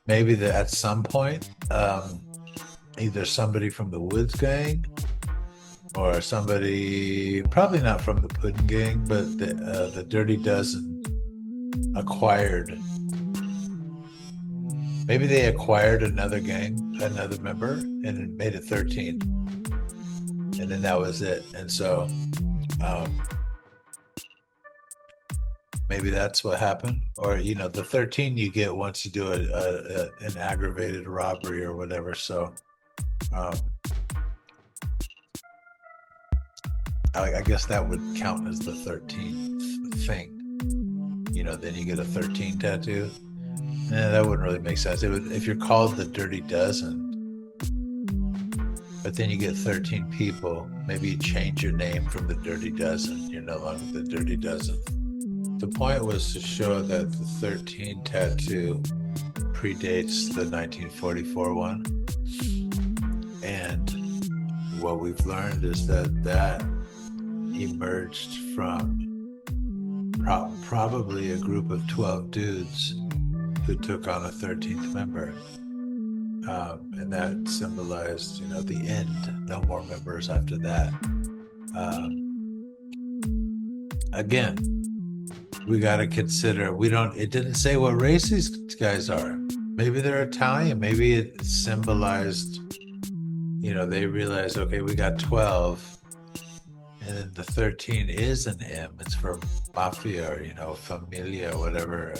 maybe that at some point, either somebody from the Woods Gang or somebody, probably not from the Puddin Gang, but the Dirty Dozen acquired. Maybe they acquired another gang, another member, and it made it 13, and then that was it. And so um, maybe that's what happened. Or the 13 you get once you do an aggravated robbery or whatever. So um, I guess that would count as the 13th thing. Then you get a 13 tattoo. That wouldn't really make sense. It would, if you're called the Dirty Dozen, but then you get 13 people. Maybe you change your name from the Dirty Dozen. You're no longer the Dirty Dozen. The point was to show that the 13 tattoo predates the 1944 one. And what we've learned is that emerged from probably a group of 12 dudes who took on a 13th member. And that symbolized, the end. No more members after that. Again, we got to consider, it didn't say what race these guys are. Maybe they're Italian. Maybe it symbolized, they realized, okay, we got 12. And then the 13 is an M. It's for mafia or, familia, or whatever,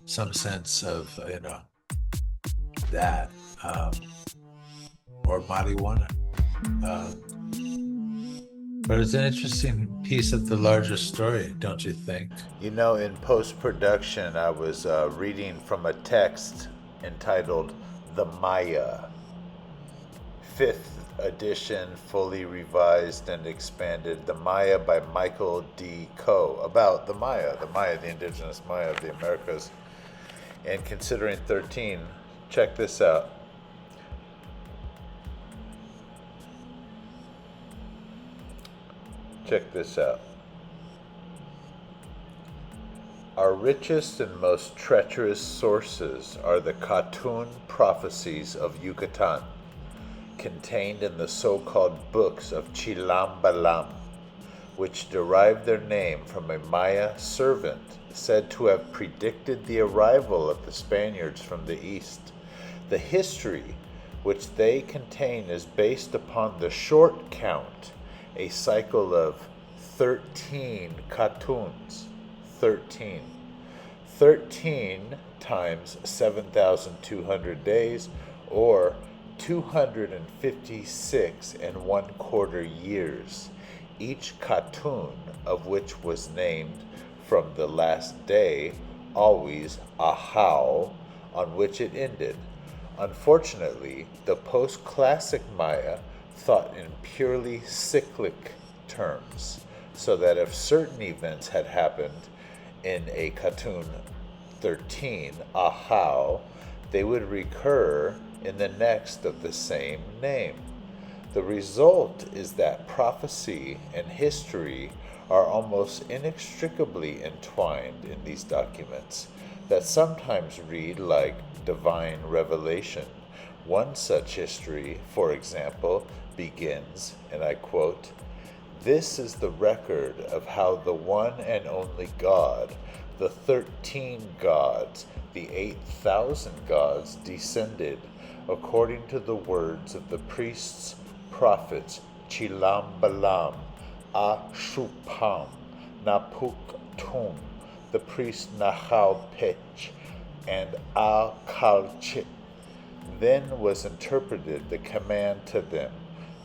some sense of, that, or marijuana. But it's an interesting piece of the larger story, don't you think? In post-production, I was reading from a text entitled The Maya, 5th edition, fully revised and expanded. The Maya by Michael D. Coe, about the Maya, the indigenous Maya of the Americas. And considering 13, check this out. Check this out. Our richest and most treacherous sources are the Katun prophecies of Yucatan, contained in the so-called books of Chilambalam, which derive their name from a Maya servant said to have predicted the arrival of the Spaniards from the east. The history which they contain is based upon the short count, a cycle of 13 Katuns. 13. 13 times 7,200 days, or 256 and 1/4 years, each Katun of which was named from the last day, always Ahau, on which it ended. Unfortunately, the post-classic Maya thought in purely cyclic terms, so that if certain events had happened in a Katun 13, Ahau, they would recur in the next of the same name. The result is that prophecy and history are almost inextricably entwined in these documents that sometimes read like divine revelation. One such history, for example, begins, and I quote, "This is the record of how the one and only God, the 13 gods, the 8,000 gods descended, according to the words of the priests, prophets, Chilambalam, Ashupam, Napuktum, the priest Nahalpech, and Akalchit. Then was interpreted the command to them,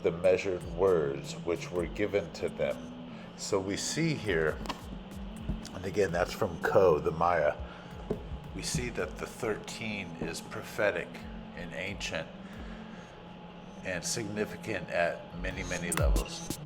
the measured words which were given to them." So we see here, and again that's from Coe, the Maya, we see that the 13 is prophetic and ancient and significant at many, many levels.